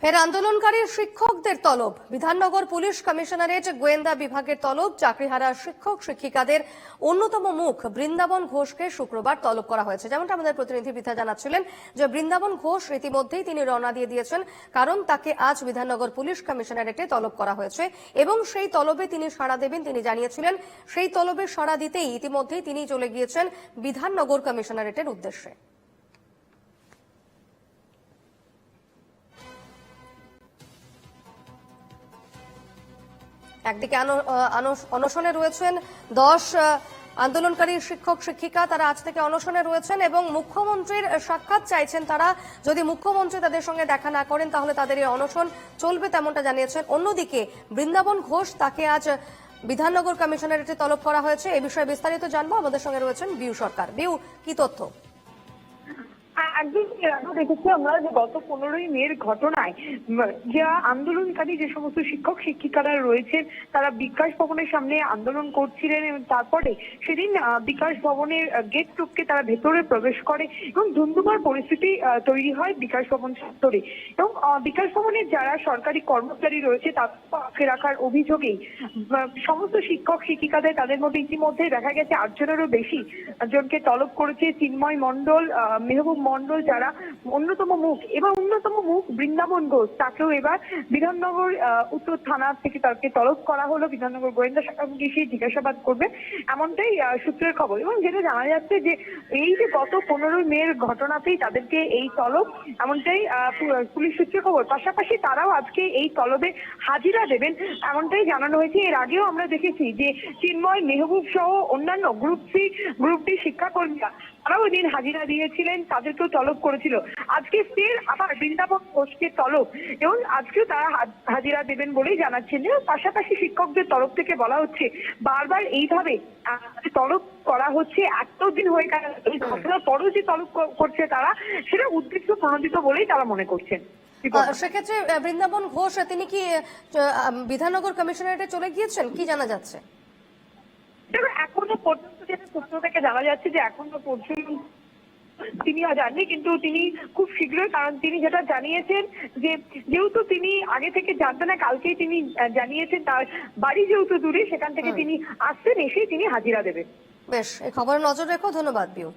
ফের আন্দোলনকারী শিক্ষকদের তলব। বিধাননগর পুলিশ কমিশনারেট গোয়েন্দা বিভাগের তলব। চাকরিহারা শিক্ষক শিক্ষিকাদের অন্যতম মুখ বৃন্দাবন ঘোষকে শুক্রবার তলব করা হয়েছে। যেমনটা আমাদের প্রতিনিধি বিথা জানাচ্ছিলেন যে বৃন্দাবন ঘোষ ইতিমধ্যেই তিনি রওনা দিয়ে দিয়েছেন, কারণ তাকে আজ বিধাননগর পুলিশ কমিশনারেটে তলব করা হয়েছে এবং সেই তলবে তিনি সাড়া দেবেন তিনি জানিয়েছিলেন। সেই তলবে সাড়া দিতেই ইতিমধ্যেই তিনি চলে গিয়েছেন বিধাননগর কমিশনারেটের উদ্দেশ্যে। একদিকে অনশনে রয়েছেন 10 আন্দোলনকারী শিক্ষক শিক্ষিকা, তারা আজ থেকে অনশনে রয়েছেন এবং মুখ্যমন্ত্রীর সাক্ষাৎ চাইছেন তারা। যদি মুখ্যমন্ত্রী তাদের সঙ্গে দেখা না করেন তাহলে তাদের এই অনশন চলবে, তেমনটা জানিয়েছেন। অন্যদিকে বৃন্দাবন ঘোষ, তাকে আজ বিধাননগর কমিশনারেটে তলব করা হয়েছে। এই বিষয়ে বিস্তারিত জানবো, আমাদের সঙ্গে রয়েছেন বিউ সরকার। বিউ, কি তথ্য? একদিন দেখেছি আমরা যে গত 15ই মের ঘটনায় যা আন্দোলনকারী যে সমস্ত শিক্ষক শিক্ষিকারা রয়েছেন তারা বিকাশ ভবনের সামনে আন্দোলন করছিলেন এবং তারপরে সেদিন বিকাশ ভবনের গেট টপকে তারা ভেতরে প্রবেশ করে এবং ধুন্ধুমার পরিস্থিতি তৈরি হয় বিকাশ ভবন চত্বরে। এবং বিকাশ ভবনের যারা সরকারি কর্মচারী রয়েছে তাদের আটকে রাখার অভিযোগেই সমস্ত শিক্ষক শিক্ষিকাদের, তাদের মধ্যে ইতিমধ্যে দেখা গেছে 8 জনেরও বেশি জনকে তলব করেছে চিন্ময় মণ্ডল, মেহবুব মণ্ডল, যারা অন্যতম মুখ, এবার অন্যতম মুখ বৃন্দাবন ঘোষ, তাকেও এবার বিধাননগর উত্তর থানা থেকে তাকে তলব করা হলো। বিধাননগর গোয়েন্দা শাখা গিয়ে জিজ্ঞাসাবাদ করবে, এমনটাই সূত্রের খবর। এবং যেটা জানা যাচ্ছে যে এই যে গত 15 মের ঘটনাতেই তাদেরকে এই তলব, এমনটাই পুলিশ সূত্রের খবর। পাশাপাশি তারাও আজকে এই তলবে হাজিরা দেবেন, এমনটাই জানানো হয়েছে। এর আগেও আমরা দেখেছি যে চিন্ময়, মেহবুব সহ অন্যান্য গ্রুপ সি গ্রুপ ডি শিক্ষাকর্মীরা তারাও দিন হাজিরা দিয়েছিলেন, তাদেরকেও তলব করেছিল। আজকে ফের আবার বৃন্দাবন ঘোষকে তলব এবং আজকেও তারা হাজিরা দেবেন বলেই জানাচ্ছেন। পাশাপাশি শিক্ষকদের তরফ থেকে বলা হচ্ছে বারবার এইভাবে তলব করা হচ্ছে, এতদিন হয়ে গেল এই ঘটনার পরও যে তলব করছে তারা, সেটা উদ্দেশ্য প্রণোদিত বলেই তারা মনে করছেন। সেক্ষেত্রে বৃন্দাবন ঘোষ তিনি কি বিধাননগর কমিশনারেটে চলে গিয়েছেন, কি জানা যাচ্ছে? এখনো পর্যন্ত যেটা সূত্র থেকে জানা যাচ্ছে যে এখনো পর্যন্ত তিনি জাননি, কিন্তু তিনি খুব শীঘ্রই, কারণ তিনি যেটা জানিয়েছেন যে যেহেতু তিনি আগে থেকে জানতেন না, কালকেই তিনি জানিয়েছেন তার বাড়ি যেহেতু দূরে, সেখান থেকে তিনি আসছেন, এসেই তিনি হাজিরা দেবেন। বেশ, এই খবরে নজর রেখো। ধন্যবাদ বিউ।